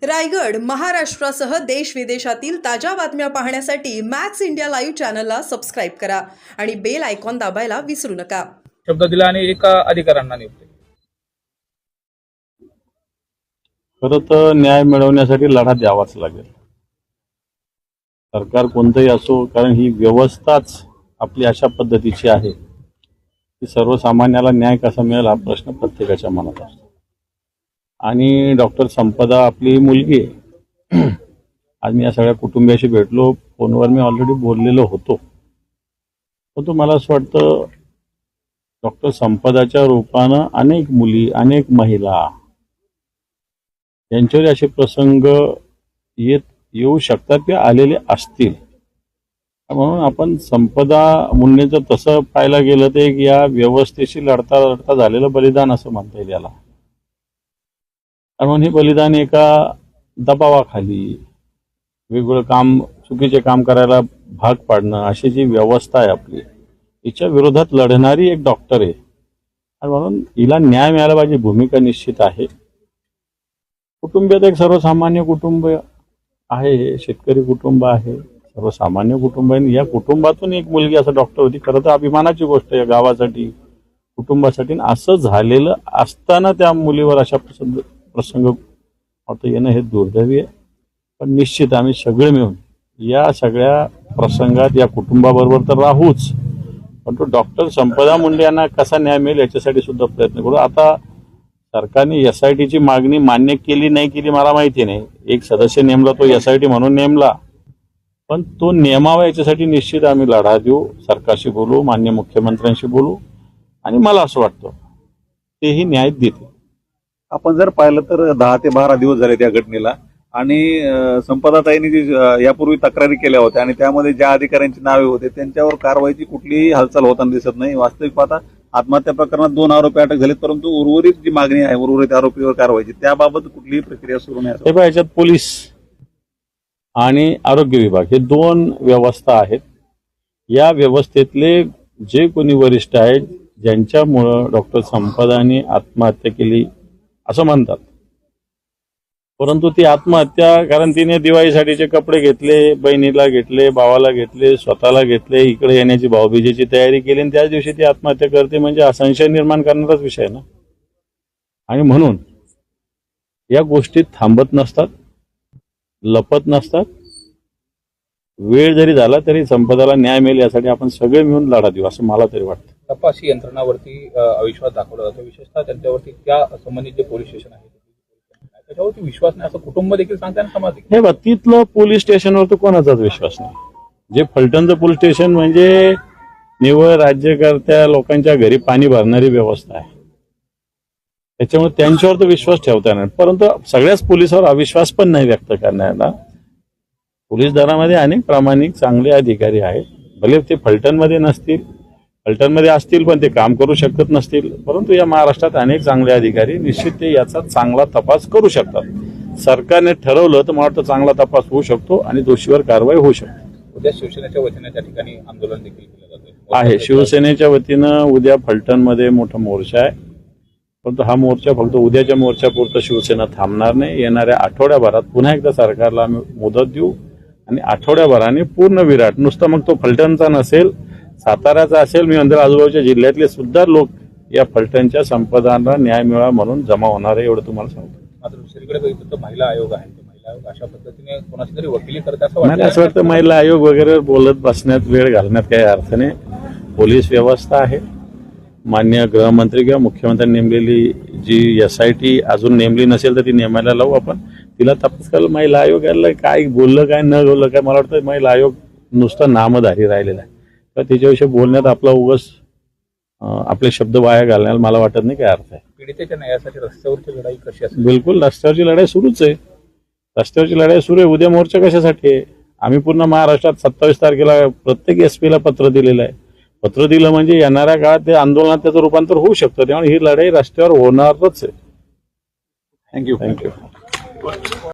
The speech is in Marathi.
रायगड, महाराष्ट्रासह देश विदेशातील ताज्या बातम्या पाहण्यासाठी मॅक्स इंडिया लाईव्ह चॅनलला सबस्क्राईब करा आणि बेल आयकॉन दाबायला विसरू नका. शब्द दिला आणि एका अधिकाऱ्यांना नियुक्त. खरं तर न्याय मिळवण्यासाठी लढा द्यावाच लागेल. सरकार कोणतंही असो, कारण ही व्यवस्थाच आपली अशा पद्धतीची आहे की सर्वसामान्याला न्याय कसा मिळेल हा प्रश्न प्रत्येकाच्या मनात असतो. आणि डॉक्टर संपदा आपली मुलगी आहे. आज मी या सगळ्या कुटुंबियाशी भेटलो, फोनवर मी ऑलरेडी बोललेलो होतो. परंतु मला असं वाटतं डॉक्टर संपदाच्या रूपानं अनेक मुली, अनेक महिला यांच्यावर असे प्रसंग येऊ शकतात किंवा आलेले असतील. म्हणून आपण संपदा मुंडेंचं तसं पाहायला गेलं तर एक या व्यवस्थेशी लढता लढता झालेलं बलिदान असं म्हणता येईल याला. म्हणून हे बलिदान एका दबावाखाली वेगवेगळं काम, चुकीचे काम करायला भाग पाडणं, अशी जी व्यवस्था आहे आपली, हिच्या विरोधात लढणारी एक डॉक्टर आहे. आणि म्हणून हिला न्याय मिळाला पाहिजे, भूमिका निश्चित आहे. कुटुंबात एक सर्वसामान्य कुटुंब आहे, हे शेतकरी कुटुंब आहे, सर्वसामान्य कुटुंब आहे. या कुटुंबातून एक मुलगी असं डॉक्टर होती. खरं तर अभिमानाची गोष्ट आहे गावासाठी, कुटुंबासाठी. असं झालेलं असताना त्या मुलीवर अशा प्रसंग होतं येणं हे दुर्दैवी आहे. पण निश्चित आम्ही सगळे मिळून या सगळ्या प्रसंगात या कुटुंबाबरोबर तर राहूच, पण तो डॉक्टर संपदा मुंडे यांना कसा न्याय मिळेल याच्यासाठी सुद्धा प्रयत्न करू. आता सरकारने SITची मागणी मान्य केली नाही केली मला माहिती नाही. एक सदस्य नेमला, तो SIT म्हणून नेमला, पण तो नेमावा याच्यासाठी निश्चित आम्ही लढा देऊ. सरकारशी बोलू, मान्य मुख्यमंत्र्यांशी बोलू, आणि मला असं वाटतं तेही न्याय देतील. आपण जर पाहिलं तर 10 ते 12 दिवस झाले त्या घटनेला, आणि संपदाताईंनी जी यापूर्वी तक्रारी केल्या होत्या आणि त्यामध्ये ज्या अधिकाऱ्यांची नावे होते त्यांच्यावर कारवाईची कुठलीही हालचाल होताना दिसत नाही. वास्तविक पाहता आत्महत्या प्रकरणात 2 आरोपी अटक झालेत, परंतु उर्वरित जी मागणी आहे उर्वरित आरोपीवर कारवाईची, त्याबाबत कुठलीही प्रक्रिया सुरू नाही. याच्यात पोलीस आणि आरोग्य विभाग हे 2 व्यवस्था आहेत. या व्यवस्थेतले जे कोणी वरिष्ठ आहेत ज्यांच्यामुळं डॉक्टर संपदाने आत्महत्या केली असं म्हणतात, परंतु ती आत्महत्या कारण तिने दिवाळीसाठीचे कपडे घेतले, बहिणीला घेतले, भावाला घेतले, स्वतःला घेतले, इकडे येण्याची भाऊबीजेची तयारी केली आणि त्याच दिवशी ती आत्महत्या करते, म्हणजे हा संशय निर्माण करणाराच विषय ना. आणि म्हणून या गोष्टी थांबत नसतात, लपत नसतात. वेळ जरी झाला तरी संपदाला न्याय मिळेल यासाठी आपण सगळे मिळून लढा देऊ असं मला तरी वाटतं. तपासी यंत्रणावरती अविश्वास दाखवला जातो, विशेषतः त्यांच्यावरती त्या संबंधित जे पोलीस स्टेशन आहे त्याच्यावरती विश्वास नाही असं कुटुंब देखील सांगते आणि समाज देखील. हे बघ, तिथलं पोलीस स्टेशनवर तर कोणाचाच विश्वास नाही. जे फलटणचं पोलीस स्टेशन म्हणजे निव्वळ राज्यकर्त्या लोकांच्या घरी पाणी भरणारी व्यवस्था आहे, त्याच्यामुळे त्यांच्यावर तर विश्वास ठेवता नाही. परंतु सगळ्याच पोलिसांवर अविश्वास पण नाही व्यक्त करण्याला. पोलीस दलामध्ये अनेक प्रामाणिक चांगले अधिकारी आहेत, भले ते फलटणमध्ये नसतील, फलटणमध्ये असतील पण ते काम करू शकत नसतील, परंतु या महाराष्ट्रात अनेक चांगले अधिकारी निश्चित ते याचा चांगला तपास करू शकतात. सरकारने ठरवलं तर मला वाटतं चांगला तपास होऊ शकतो आणि दोषीवर कारवाई होऊ शकते. उद्या शिवसेनेच्या वतीने त्या ठिकाणी आंदोलन देखील केलं जातं आहे. शिवसेनेच्या वतीनं उद्या फलटणमध्ये मोठा मोर्चा आहे, परंतु हा मोर्चा फक्त उद्याच्या मोर्चापुरतं शिवसेना थांबणार नाही. येणाऱ्या आठवड्याभरात पुन्हा एकदा सरकारला आम्ही मुदत देऊ आणि आठवड्याभराने पूर्ण विराट, नुसतं मग तो फलटणचा नसेल, साताऱ्याचा असेल, मी म्हणतो आजूबाजूच्या जिल्ह्यातले सुद्धा लोक या फलटणच्या संपदांना न्याय मिळावा म्हणून जमा होणार आहे, एवढं तुम्हाला सांगतो. मात्र दुसरीकडे बघितलं तर महिला आयोग आहे, महिला आयोग अशा पद्धतीने कोणाची तरी वकिली करते असं मला असं वाटतं महिला आयोग वगैरे बोलत बसण्यात, वेळ घालण्यात काही अर्थ नाही. पोलीस व्यवस्था आहे. मान्य गृहमंत्री किंवा मुख्यमंत्र्यांनी नेमलेली जी SIT अजून नेमली नसेल तर ती नेमायला लावू आपण, तिला तपास करायला. महिला आयोग याला काय बोललं काय न बोललं काय, मला वाटतं महिला आयोग नुसतं नामधारी राहिलेला आहे. तर त्याच्याविषयी बोलण्यात आपला उगाच आपले शब्द वाया घालण्याला मला वाटत नाही काय अर्थ आहे. पीडितेच्या न्यायासाठी रस्त्यावरची लढाई कशी असेल? बिलकुल, रस्त्यावरची लढाई सुरूच आहे. रस्त्यावरची लढाई सुरू आहे. उद्या मोर्चा कशासाठी आहे? आम्ही पूर्ण महाराष्ट्रात 27 तारखेला प्रत्येक SP ला पत्र दिलेलं आहे. पत्र दिलं म्हणजे येणाऱ्या काळात ते आंदोलनात त्याचं रूपांतर होऊ शकतं. त्यामुळे ही लढाई रस्त्यावर होणारच आहे. थँक्यू.